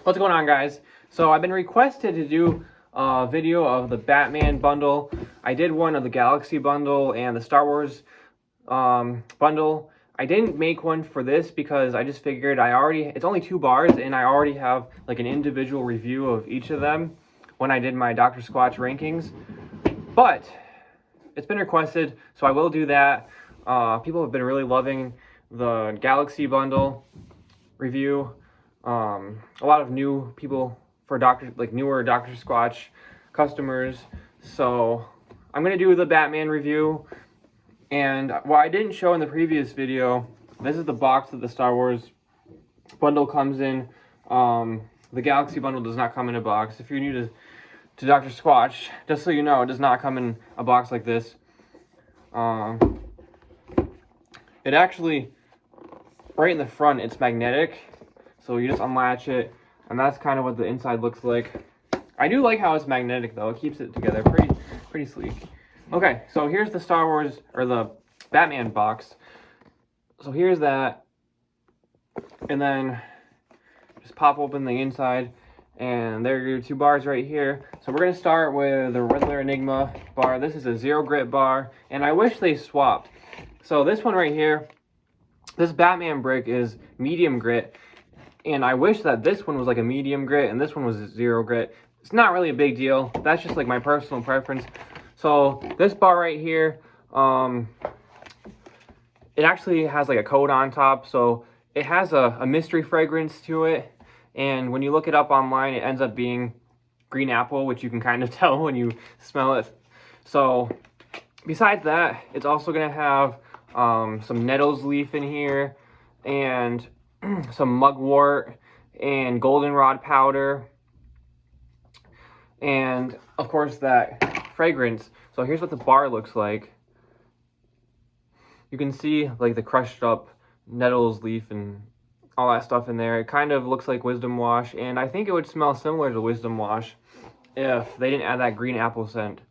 What's going on, guys? So I've been requested to do a video of the Batman bundle. I did one of the Galaxy bundle and the Star Wars bundle. I didn't make one for this because I just figured it's only 2 bars and I already have like an individual review of each of them when I did my Dr. Squatch rankings. But it's been requested, so I will do that. People have been really loving the Galaxy bundle review. A lot of new people for newer Dr. Squatch customers. So I'm gonna do the Batman review. And what I didn't show in the previous video, this is the box that the Star Wars bundle comes in. The Galaxy bundle does not come in a box. If you're new to Dr. Squatch, just so you know, it does not come in a box like this. It actually, right in the front, it's magnetic. So you just unlatch it, and that's kind of what the inside looks like. I do like how it's magnetic, though. It keeps it together pretty sleek. Okay, so here's the Star Wars, or the Batman box. So here's that. And then just pop open the inside, and there are your 2 bars right here. So we're going to start with the Riddler Enigma bar. This is a 0 grit bar, and I wish they swapped. So this one right here, this Batman brick is medium grit. And I wish that this one was like a medium grit and this one was a 0 grit. It's not really a big deal. That's just like my personal preference. So this bar right here, it actually has like a coat on top. So it has a mystery fragrance to it. And when you look it up online, it ends up being green apple, which you can kind of tell when you smell it. So besides that, it's also going to have some nettles leaf in here and some mugwort and goldenrod powder, and of course that fragrance. So here's what the bar looks like. You can see like the crushed up nettles leaf and all that stuff in there. It kind of looks like Wisdom Wash, and I think it would smell similar to Wisdom Wash if they didn't add that green apple scent.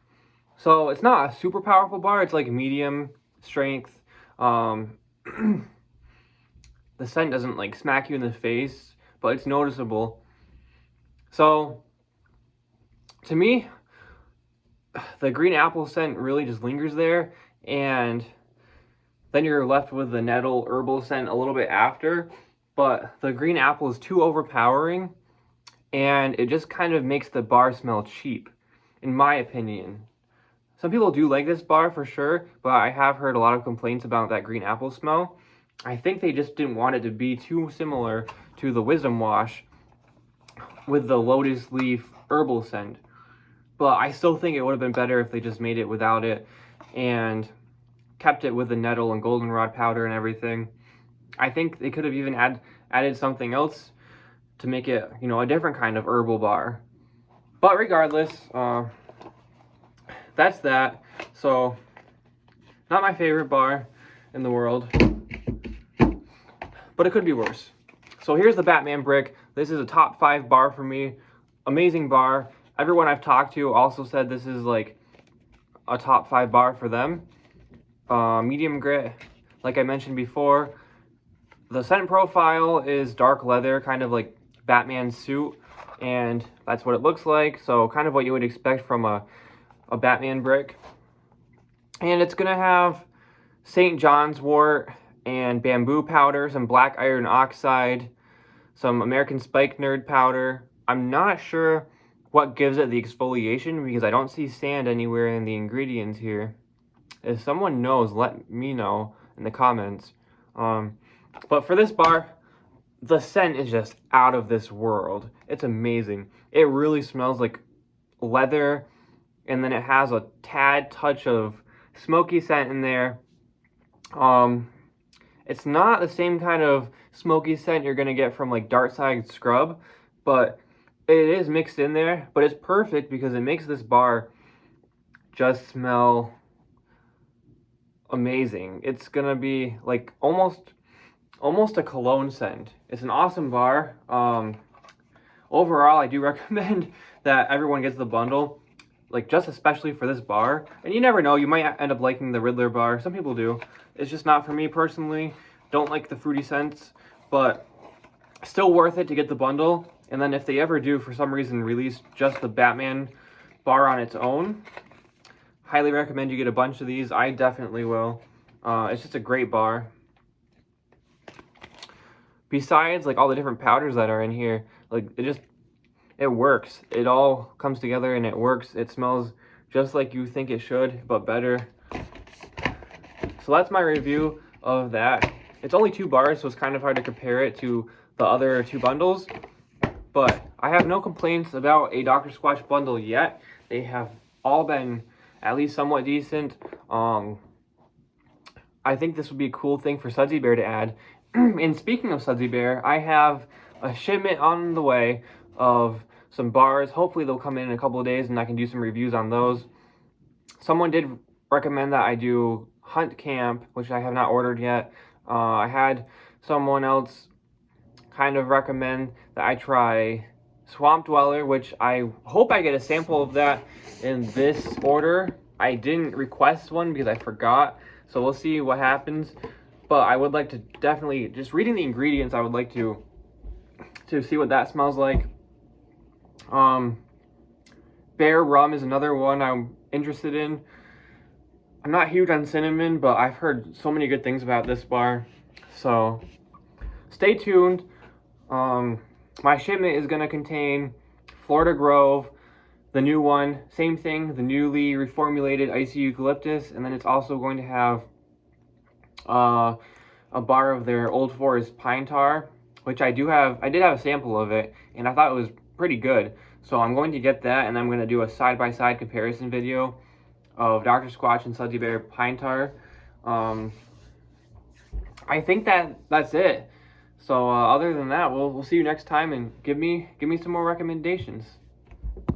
So it's not a super powerful bar. It's like medium strength. The scent doesn't like smack you in the face, but it's noticeable. So to me, the green apple scent really just lingers there, and then you're left with the nettle herbal scent a little bit after. But the green apple is too overpowering, and it just kind of makes the bar smell cheap, in my opinion. Some people do like this bar for sure, but I have heard a lot of complaints about that green apple smell. I think they just didn't want it to be too similar to the Wisdom Wash with the lotus leaf herbal scent. But I still think it would have been better if they just made it without it and kept it with the nettle and goldenrod powder and everything. I think they could have even added something else to make it, you know, a different kind of herbal bar. But regardless, that's that. So, not my favorite bar in the world, but it could be worse. So here's the Batman brick. This is a top 5 bar for me. Amazing bar. Everyone I've talked to also said this is like a top 5 bar for them. Medium grit, like I mentioned before. The scent profile is dark leather, kind of like Batman's suit, and that's what it looks like. So kind of what you would expect from a Batman brick. And it's gonna have St. John's wort and bamboo powder, some black iron oxide, some American spike nerd powder. I'm not sure what gives it the exfoliation because I don't see sand anywhere in the ingredients here. If someone knows, let me know in the comments. But for this bar, the scent is just out of this world. It's amazing. It really smells like leather, and then it has a tad touch of smoky scent in there. It's not the same kind of smoky scent you're gonna get from like Dark Side Scrub, but it is mixed in there. But it's perfect because it makes this bar just smell amazing. It's gonna be like almost a cologne scent. It's an awesome bar. Overall, I do recommend that everyone gets the bundle, like just especially for this bar. And you never know, you might end up liking the Riddler bar. Some people do. It's just not for me personally. Don't like the fruity scents, but still worth it to get the bundle. And then if they ever do, for some reason, release just the Batman bar on its own, highly recommend you get a bunch of these. I definitely will. It's just a great bar. Besides, like, all the different powders that are in here, like, it works. It all comes together and it works. It smells just like you think it should, but better. So that's my review of that. It's only 2 bars, so it's kind of hard to compare it to the other 2 bundles. But I have no complaints about a Dr. Squatch bundle yet. They have all been at least somewhat decent. I think this would be a cool thing for Sudsy Bear to add. And speaking of Sudsy Bear, I have a shipment on the way of some bars. Hopefully they'll come in a couple of days and I can do some reviews on those. Someone did recommend that I do Hunt Camp, which I have not ordered yet. I had someone else kind of recommend that I try Swamp Dweller, which I hope I get a sample of that in this order. I didn't request one because I forgot, so we'll see what happens. But I would like to definitely, just reading the ingredients, I would like to see what that smells like. Bear Rum is another one I'm interested in. I'm not huge on cinnamon, but I've heard so many good things about this bar. So stay tuned. My shipment is going to contain Florida Grove, the new one, same thing, the newly reformulated icy eucalyptus, and then it's also going to have a bar of their Old Forest pine tar, which I did have a sample of it, and I thought it was pretty good. So I'm going to get that, and I'm going to do a side-by-side comparison video of Dr. Squatch and Sudsy Bear pine tar. I think that's it. So other than that, we'll see you next time, and give me some more recommendations.